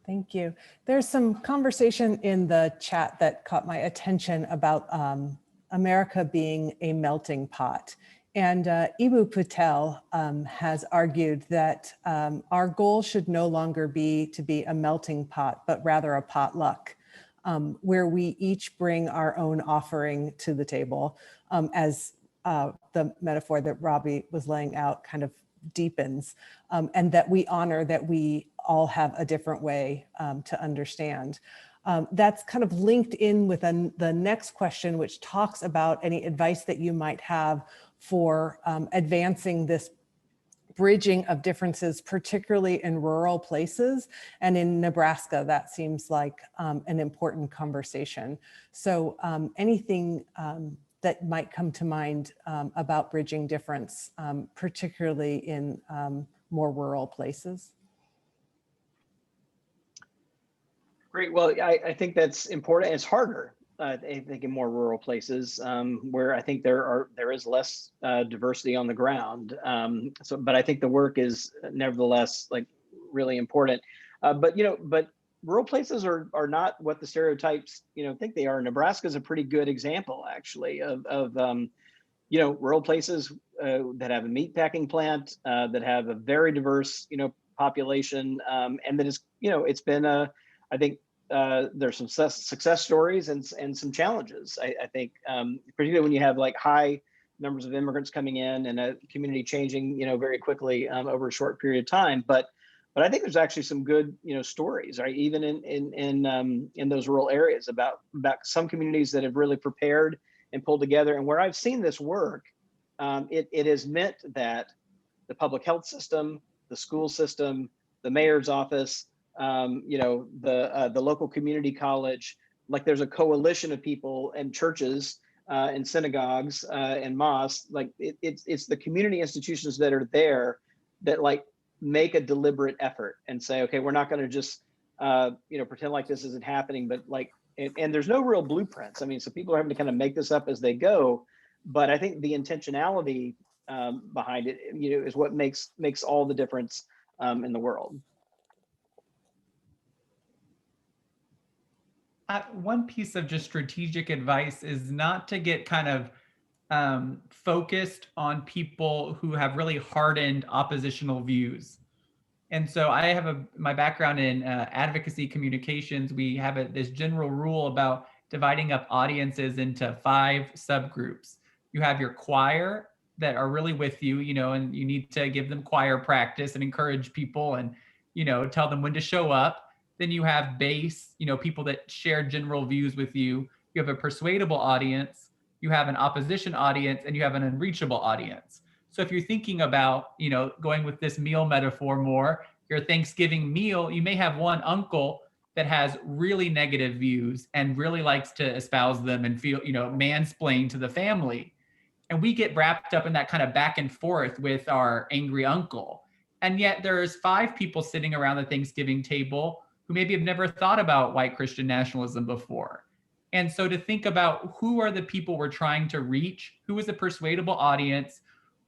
Speaker 1: Thank you. There's some conversation in the chat that caught my attention about America being a melting pot. And Ibu Patel has argued that our goal should no longer be to be a melting pot, but rather a potluck, where we each bring our own offering to the table, as the metaphor that Robbie was laying out kind of deepens, and that we honor that we all have a different way to understand. That's kind of linked in with the next question, which talks about any advice that you might have for advancing this bridging of differences, particularly in rural places. And in Nebraska, that seems like an important conversation. So anything that might come to mind about bridging difference, particularly in more rural places?
Speaker 3: Great. Well, I think that's important. It's harder, I think, in more rural places where I think there is less diversity on the ground. But I think the work is nevertheless like really important. But rural places are not what the stereotypes think they are. Nebraska is a pretty good example, actually, of rural places that have a meat packing plant, that have a very diverse population, and that is it's been I think there's some success stories and some challenges. I think particularly when you have like high numbers of immigrants coming in and a community changing very quickly over a short period of time, but I think there's actually some good stories, right? Even in those rural areas about some communities that have really prepared and pulled together. And where I've seen this work, it has meant that the public health system, the school system, the mayor's office, the local community college, like there's a coalition of people and churches and synagogues and mosques, like it's the community institutions that are there that like make a deliberate effort and say, okay, we're not going to just pretend like this isn't happening, but like, and there's no real blueprints. I mean, so people are having to kind of make this up as they go, but I think the intentionality behind it, is what makes all the difference in the world.
Speaker 4: One piece of just strategic advice is not to get kind of focused on people who have really hardened oppositional views. And so I have my background in advocacy communications. We have this general rule about dividing up audiences into 5 subgroups. You have your choir that are really with you, and you need to give them choir practice and encourage people and, tell them when to show up. Then you have base, people that share general views with you. You have a persuadable audience, you have an opposition audience, and you have an unreachable audience. So if you're thinking about, going with this meal metaphor more, your Thanksgiving meal, you may have one uncle that has really negative views and really likes to espouse them and feel, mansplain to the family. And we get wrapped up in that kind of back and forth with our angry uncle. And yet there's 5 people sitting around the Thanksgiving table who maybe have never thought about white Christian nationalism before. And so to think about who are the people we're trying to reach, who is a persuadable audience,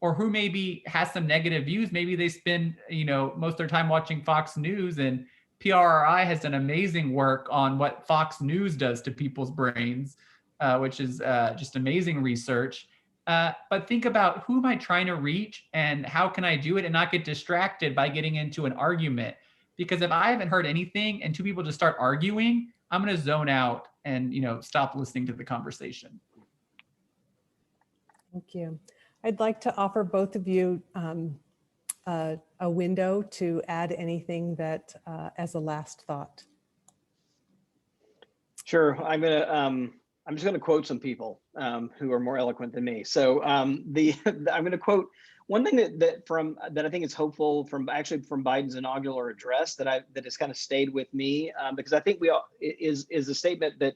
Speaker 4: or who maybe has some negative views. Maybe they spend, most of their time watching Fox News and PRRI has done amazing work on what Fox News does to people's brains, which is just amazing research. But think about, who am I trying to reach and how can I do it and not get distracted by getting into an argument? Because if I haven't heard anything and two people just start arguing, I'm going to zone out and stop listening to the conversation.
Speaker 1: Thank you. I'd like to offer both of you a window to add anything that as a last thought.
Speaker 3: Sure. I'm just going to quote some people who are more eloquent than me. So I'm going to quote one thing that I think is hopeful from Biden's inaugural address that has kind of stayed with me because I think is a statement that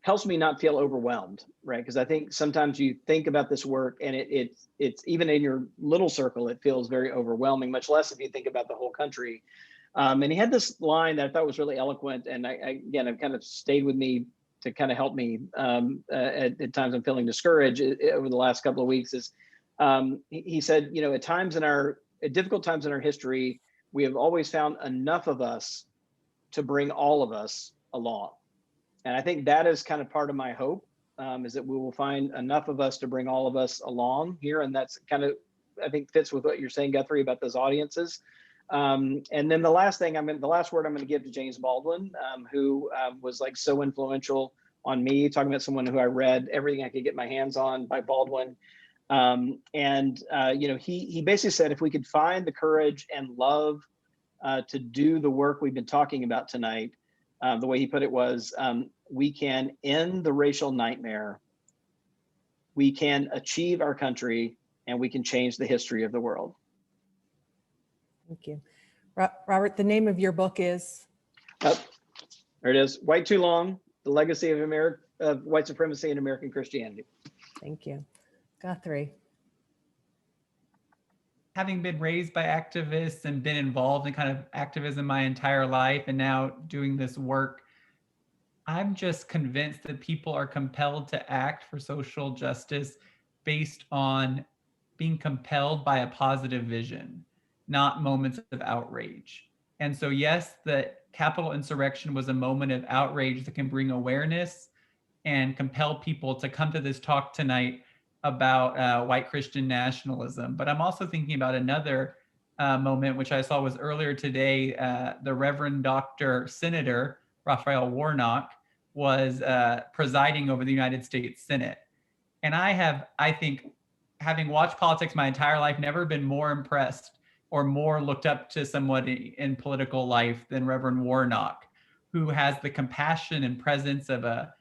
Speaker 3: helps me not feel overwhelmed, right? Because I think sometimes you think about this work and it's even in your little circle, it feels very overwhelming, much less if you think about the whole country. And he had this line that I thought was really eloquent, and I've kind of stayed with me to kind of help me at times I'm feeling discouraged over the last couple of weeks. Is he said, at difficult times in our history, we have always found enough of us to bring all of us along. And I think that is kind of part of my hope, is that we will find enough of us to bring all of us along here. And that's kind of, I think, fits with what you're saying, Guthrie, about those audiences. And then the last word I'm going to give to James Baldwin, who was like so influential on me, talking about someone who I read everything I could get my hands on by Baldwin. He basically said, if we could find the courage and love to do the work we've been talking about tonight, the way he put it was, we can end the racial nightmare, we can achieve our country, and we can change the history of the world.
Speaker 1: Thank you. Robert, the name of your book is?
Speaker 3: There it is, White Too Long, The Legacy of White Supremacy and American Christianity.
Speaker 1: Thank you. Guthrie.
Speaker 4: Having been raised by activists and been involved in kind of activism my entire life and now doing this work, I'm just convinced that people are compelled to act for social justice based on being compelled by a positive vision, not moments of outrage. And so yes, the Capitol insurrection was a moment of outrage that can bring awareness and compel people to come to this talk tonight about white Christian nationalism. But I'm also thinking about another moment, which I saw was earlier today. The Reverend Dr. Senator Raphael Warnock was presiding over the United States Senate. And I think, having watched politics my entire life, never been more impressed or more looked up to somebody in political life than Reverend Warnock, who has the compassion and presence of a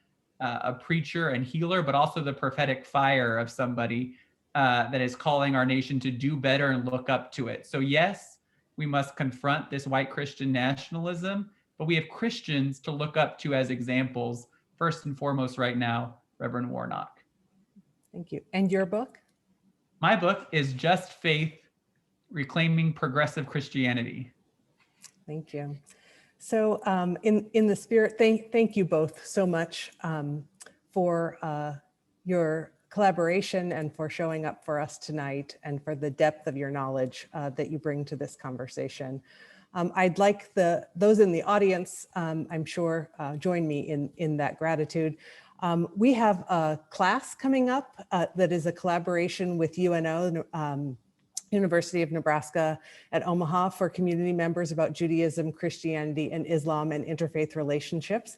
Speaker 4: preacher and healer, but also the prophetic fire of somebody that is calling our nation to do better and look up to it. So yes, we must confront this white Christian nationalism, but we have Christians to look up to as examples, first and foremost right now, Reverend Warnock.
Speaker 1: Thank you. And your book?
Speaker 4: My book is Just Faith, Reclaiming Progressive Christianity.
Speaker 1: Thank you. So in the spirit, thank you both so much for your collaboration and for showing up for us tonight and for the depth of your knowledge that you bring to this conversation. I'd like those in the audience, I'm sure, join me in that gratitude. We have a class coming up that is a collaboration with UNO, University of Nebraska at Omaha, for community members about Judaism, Christianity, and Islam and interfaith relationships.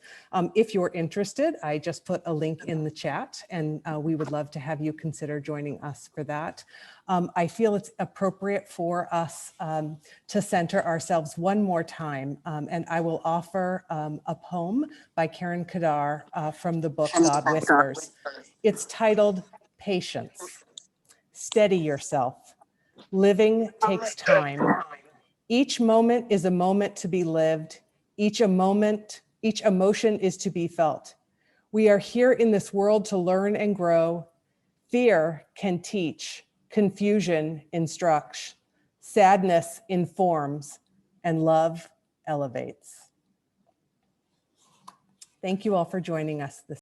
Speaker 1: If you're interested, I just put a link in the chat, and we would love to have you consider joining us for that. I feel it's appropriate for us to center ourselves one more time, and I will offer a poem by Karen Kadar from the book God Whispers. It's titled Patience. Steady yourself. Living takes time. Each moment is a moment to be lived. Each emotion is to be felt. We are here in this world to learn and grow. Fear can teach, confusion instructs, sadness informs, and love elevates. Thank you all for joining us this